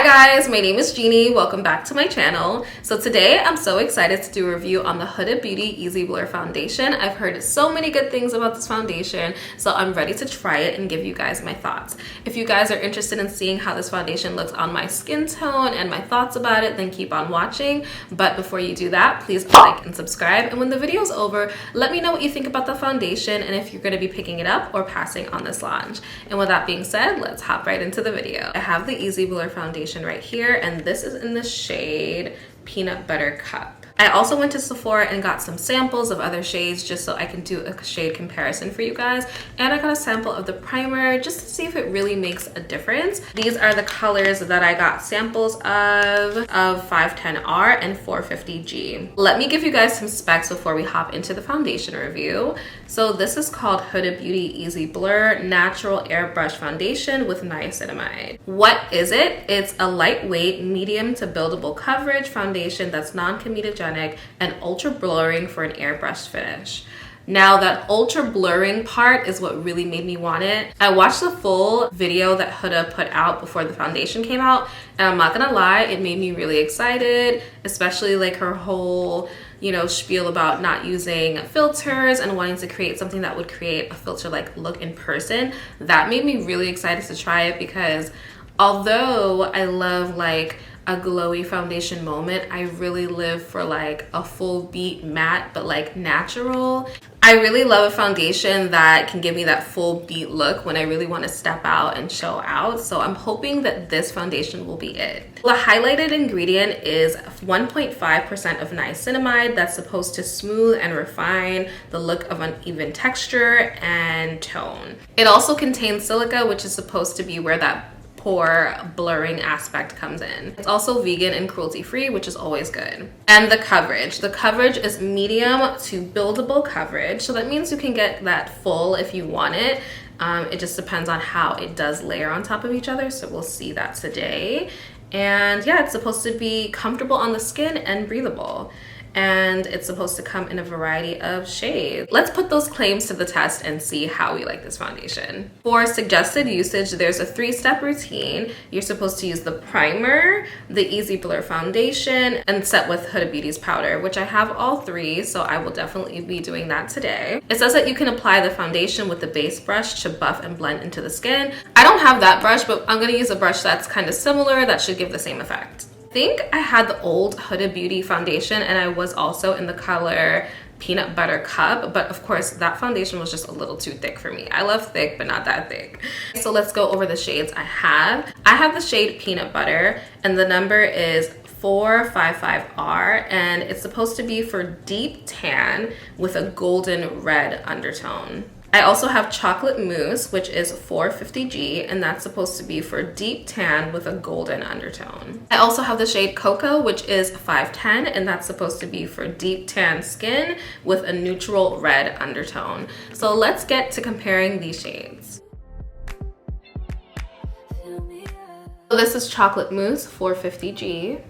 guys, my name is Jeannie. Welcome back to my channel. So today I'm so excited to do a review on the Huda Beauty Easy Blur Foundation. I've heard so many good things about this foundation, so I'm ready to try it and give you guys my thoughts. If you guys are interested in seeing how this foundation looks on my skin tone and my thoughts about it, then keep on watching. But before you do that, please like and subscribe. And when the video's over, let me know what you think about the foundation and if you're going to be picking it up or passing on this launch. And with that being said, let's hop right into the video. I have the Easy Blur foundation right here, and this is in the shade Peanut Butter Cup. I also went to Sephora and got some samples of other shades just so I can do a shade comparison for you guys. And I got a sample of the primer just to see if it really makes a difference. These are the colors that I got samples of 510R and 450G. Let me give you guys some specs before we hop into the foundation review. So this is called Huda Beauty Easy Blur Natural Airbrush Foundation with Niacinamide. What is it? It's a lightweight, medium to buildable coverage foundation that's non-comedogenic and ultra blurring for an airbrush finish. Now that ultra blurring part is what really made me want it. I watched the full video that Huda put out before the foundation came out, and I'm not gonna lie, it made me really excited, especially like her whole spiel about not using filters and wanting to create something that would create a filter-like look in person. That made me really excited to try it because although I love like a glowy foundation moment, I really live for like a full beat matte but like natural. I really love a foundation that can give me that full beat look when I really want to step out and show out. So I'm hoping that this foundation will be it. The highlighted ingredient is 1.5% of niacinamide that's supposed to smooth and refine the look of uneven texture and tone. It also contains silica, which is supposed to be where that pore blurring aspect comes in. It's also vegan and cruelty-free, which is always good. And the coverage. The coverage is medium to buildable coverage. So that means you can get that full if you want it. It just depends on how it does layer on top of each other. So we'll see that today. And yeah, it's supposed to be comfortable on the skin and breathable. And it's supposed to come in a variety of shades. Let's put those claims to the test and see how we like this foundation. For suggested usage, there's a 3-step routine. You're supposed to use the primer, the Easy Blur foundation, and set with Huda Beauty's powder, which I have all 3, so I will definitely be doing that today. It says that you can apply the foundation with the base brush to buff and blend into the skin. I don't have that brush, but I'm gonna use a brush that's kind of similar that should give the same effect. I think I had the old Huda Beauty foundation and I was also in the color Peanut Butter Cup, but of course that foundation was just a little too thick for me. I love thick, but not that thick. So let's go over the shades I have. I have the shade Peanut Butter and the number is 455R, and it's supposed to be for deep tan with a golden red undertone. I also have Chocolate Mousse, which is 450G, and that's supposed to be for deep tan with a golden undertone. I also have the shade Cocoa, which is 510, and that's supposed to be for deep tan skin with a neutral red undertone. So let's get to comparing these shades. So this is Chocolate Mousse, 450G.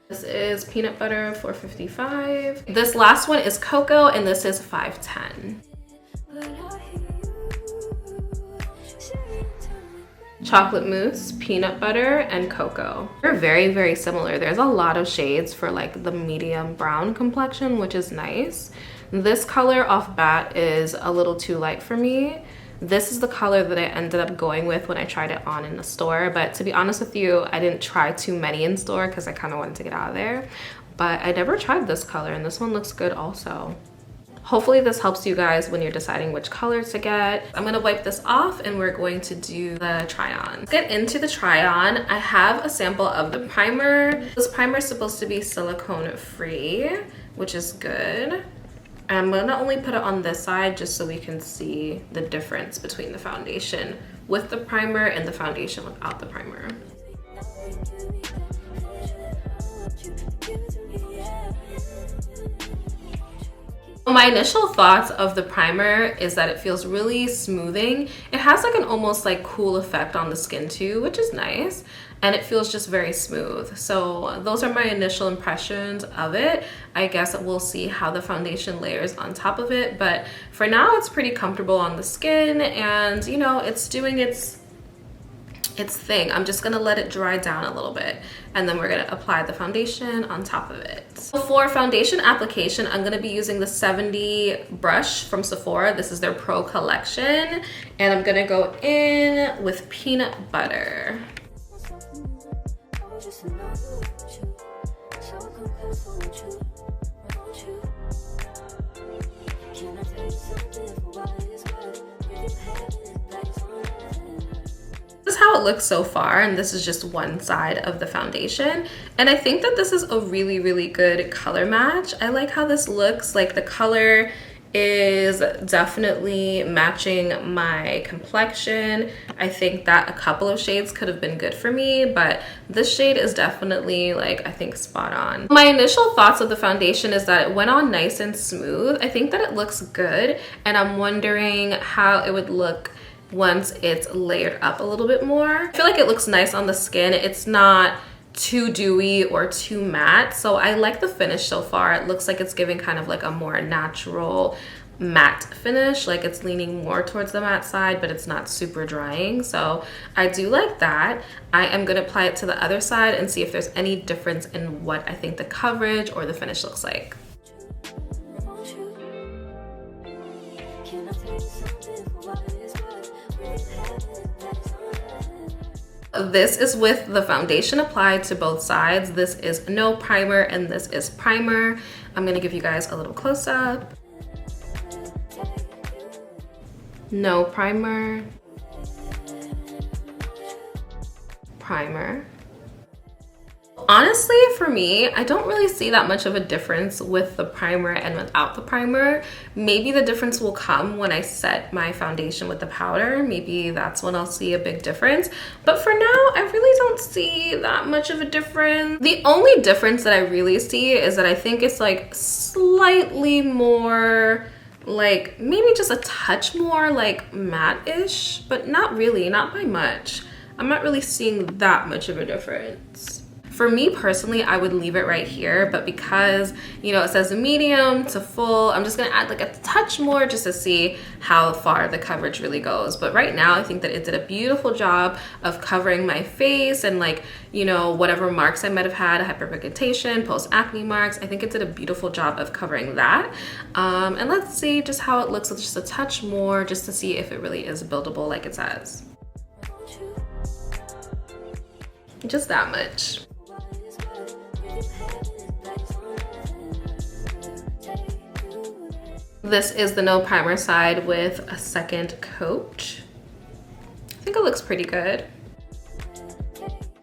This is Peanut Butter, 455. This last one is Cocoa, and this is 510. Chocolate Mousse, Peanut Butter, and Cocoa. They're very, very similar. There's a lot of shades for like the medium brown complexion, which is nice. This color off bat is a little too light for me. This is the color that I ended up going with when I tried it on in the store, but to be honest with you, I didn't try too many in store because I kind of wanted to get out of there. But I never tried this color, and this one looks good also. Hopefully this helps you guys when you're deciding which color to get. I'm gonna wipe this off and we're going to do the try on. Let's get into the try on. I have a sample of the primer. This primer is supposed to be silicone free, which is good. I'm gonna only put it on this side just so we can see the difference between the foundation with the primer and the foundation without the primer. My initial thoughts of the primer is that it feels really smoothing. It has like an almost like cool effect on the skin too, which is nice. And it feels just very smooth. So those are my initial impressions of it. I guess we'll see how the foundation layers on top of it. But for now, it's pretty comfortable on the skin and it's doing its its thing. I'm just gonna let it dry down a little bit, and then we're gonna apply the foundation on top of it. So for foundation application, I'm gonna be using the 70 brush from Sephora. This is their Pro collection, and I'm gonna go in with peanut butter. This is how it looks so far, and this is just one side of the foundation, and I think that this is a really good color match. I like how this looks. Like, the color is definitely matching my complexion. I think that a couple of shades could have been good for me, but this shade is definitely, like, I think spot on. My initial thoughts of the foundation is that it went on nice and smooth. I think that it looks good, and I'm wondering how it would look once it's layered up a little bit more. I feel like it looks nice on the skin. It's not too dewy or too matte, so I like the finish so far. It looks like it's giving kind of like a more natural matte finish, like it's leaning more towards the matte side, but it's not super drying, so I do like that. I am going to apply it to the other side and see if there's any difference in what I think the coverage or the finish looks like. This is with the foundation applied to both sides. This is no primer and this is primer. I'm gonna give you guys a little close up. No primer. Primer. Honestly, for me, I don't really see that much of a difference with the primer and without the primer. Maybe the difference will come when I set my foundation with the powder. Maybe that's when I'll see a big difference. But for now, I really don't see that much of a difference. The only difference that I really see is that I think it's like slightly more, like maybe just a touch more like matte-ish, but not really, not by much. I'm not really seeing that much of a difference. For me personally, I would leave it right here, but because, you know, it says medium to full, I'm just gonna add like a touch more just to see how far the coverage really goes. But right now, I think that it did a beautiful job of covering my face and, like, you know, whatever marks I might have had, hyperpigmentation, post-acne marks. I think it did a beautiful job of covering that. And let's see just how it looks with just a touch more, just to see if it really is buildable like it says. Just that much. This is the no primer side with a second coat. I think it looks pretty good.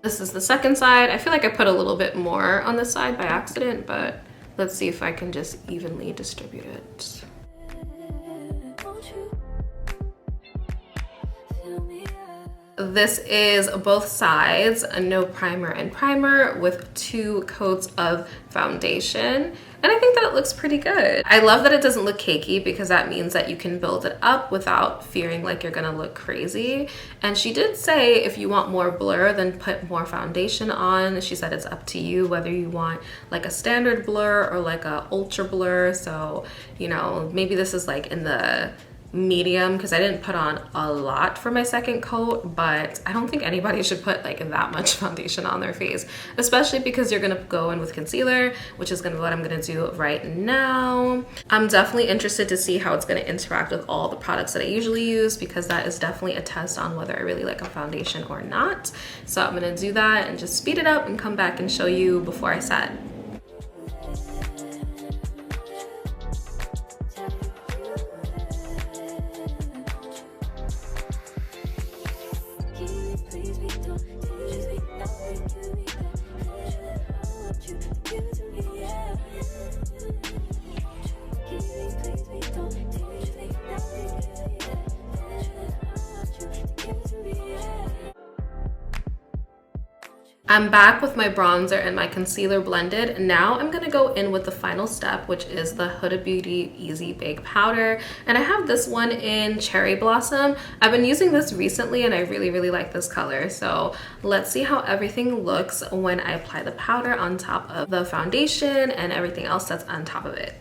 This is the second side. I feel like I put a little bit more on this side by accident, but let's see if I can just evenly distribute it. This is both sides, a no primer and primer with 2 coats of foundation. And I think that it looks pretty good. I love that it doesn't look cakey because that means that you can build it up without fearing like you're gonna look crazy. And she did say if you want more blur, then put more foundation on. She said it's up to you whether you want like a standard blur or like a ultra blur. So, you know, maybe this is like in the medium because I didn't put on a lot for my second coat, but I don't think anybody should put like that much foundation on their face, especially because you're gonna go in with concealer, which is gonna be what I'm gonna do right now. I'm definitely interested to see how it's gonna interact with all the products that I usually use, because that is definitely a test on whether I really like a foundation or not. So I'm gonna do that and just speed it up and come back and show you before I set. I'm back with my bronzer and my concealer blended. Now I'm gonna go in with the final step, which is the Huda Beauty Easy Bake Powder. And I have this one in Cherry Blossom. I've been using this recently and I really like this color. So let's see how everything looks when I apply the powder on top of the foundation and everything else that's on top of it.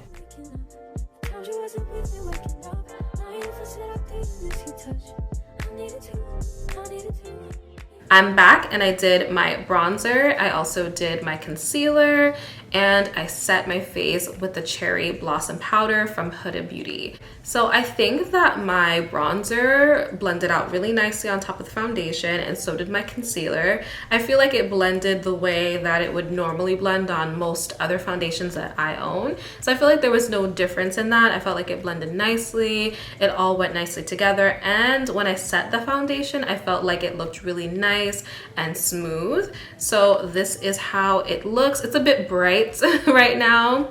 I'm back and I did my bronzer. I also did my concealer, and I set my face with the Cherry Blossom Powder from Huda Beauty. So I think that my bronzer blended out really nicely on top of the foundation, and so did my concealer. I feel like it blended the way that it would normally blend on most other foundations that I own. So I feel like there was no difference in that. I felt like it blended nicely. It all went nicely together. And when I set the foundation, I felt like it looked really nice and smooth. So this is how it looks. It's a bit bright right now.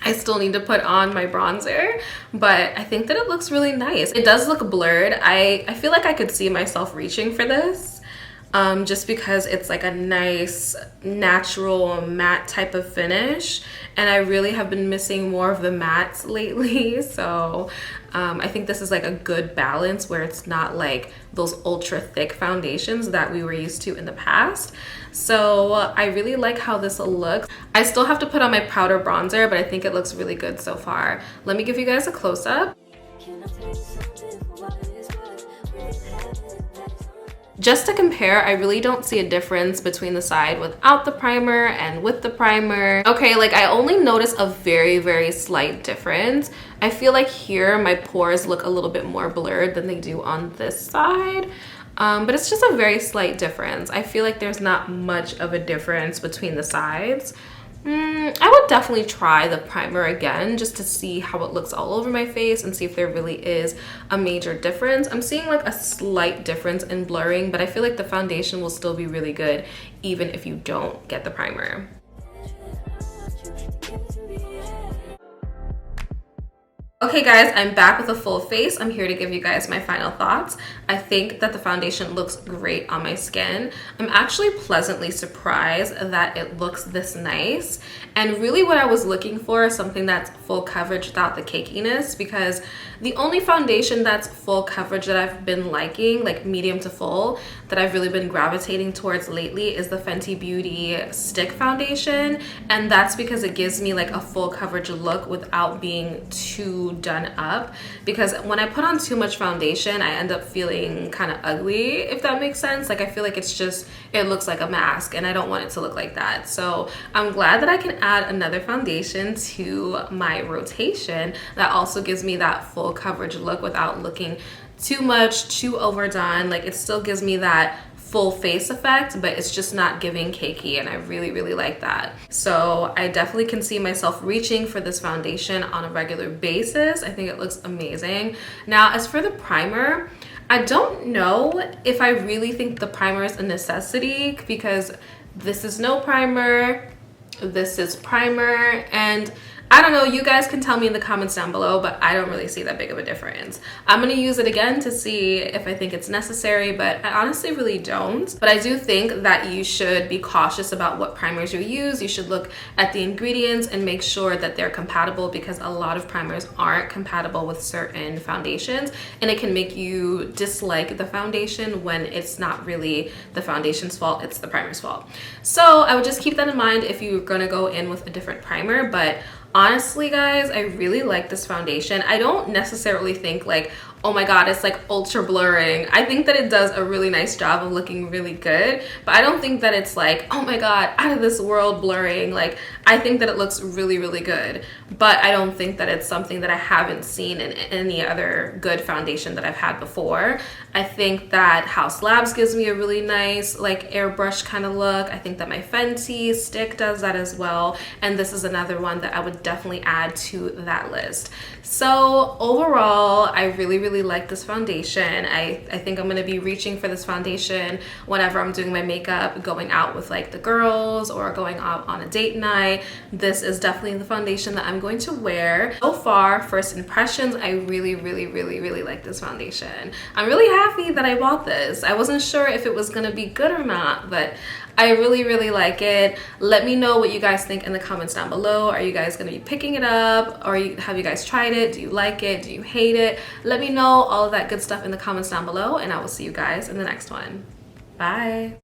I still need to put on my bronzer, but I think that it looks really nice. It does look blurred. I feel like I could see myself reaching for this, just because it's like a nice natural matte type of finish, and I really have been missing more of the mattes lately. So I think this is like a good balance where it's not like those ultra thick foundations that we were used to in the past. So I really like how this looks. I still have to put on my powder bronzer, but I think it looks really good so far. Let me give you guys a close-up. Just to compare, I really don't see a difference between the side without the primer and with the primer. Okay, like I only notice a very, very slight difference. I feel like here my pores look a little bit more blurred than they do on this side. But it's just a very slight difference. I feel like there's not much of a difference between the sides. I would definitely try the primer again just to see how it looks all over my face and see if there really is a major difference. I'm seeing like a slight difference in blurring, but I feel like the foundation will still be really good even if you don't get the primer. Okay guys, I'm back with a full face. I'm here to give you guys my final thoughts. I think that the foundation looks great on my skin. I'm actually pleasantly surprised that it looks this nice. And really what I was looking for is something that's full coverage without the cakiness, because the only foundation that's full coverage that I've been liking, like medium to full, that I've really been gravitating towards lately is the Fenty Beauty Stick Foundation. And that's because it gives me like a full coverage look without being too done up, because when I put on too much foundation I end up feeling kind of ugly, if that makes sense. Like I feel like it looks like a mask, and I don't want it to look like that. So I'm glad that I can add another foundation to my rotation that also gives me that full coverage look without looking too much, too overdone. Like it still gives me that full face effect, but it's just not giving cakey, and I really, really like that. So I definitely can see myself reaching for this foundation on a regular basis. I think it looks amazing. Now, as for the primer, I don't know if I really think the primer is a necessity, because this is no primer, this is primer, and I don't know, you guys can tell me in the comments down below, but I don't really see that big of a difference. I'm gonna use it again to see if I think it's necessary, but I honestly really don't. But I do think that you should be cautious about what primers you use. You should look at the ingredients and make sure that they're compatible, because a lot of primers aren't compatible with certain foundations, and it can make you dislike the foundation when it's not really the foundation's fault, it's the primer's fault. So I would just keep that in mind if you're gonna go in with a different primer. But honestly guys, I really like this foundation. I don't necessarily think like, oh my god, it's like ultra blurring. I think that it does a really nice job of looking really good, but I don't think that it's like, oh my god, out of this world blurring. Like I think that it looks really, really good, but I don't think that it's something that I haven't seen in any other good foundation that I've had before. I think that House Labs gives me a really nice like airbrush kind of look. I think that my Fenty stick does that as well, and this is another one that I would definitely add to that list. So overall, I really, really like this foundation. I think I'm gonna be reaching for this foundation whenever I'm doing my makeup, going out with like the girls or going out on a date night. This is definitely the foundation that I'm going to wear. So far, first impressions, I really, really, really, really like this foundation. I'm really happy that I bought this. I wasn't sure if it was gonna be good or not, but I really, really like it. Let me know what you guys think in the comments down below. Are you guys gonna be picking it up, or have you guys tried it? Do you like it? Do you hate it? Let me know all of that good stuff in the comments down below, and I will see you guys in the next one. Bye.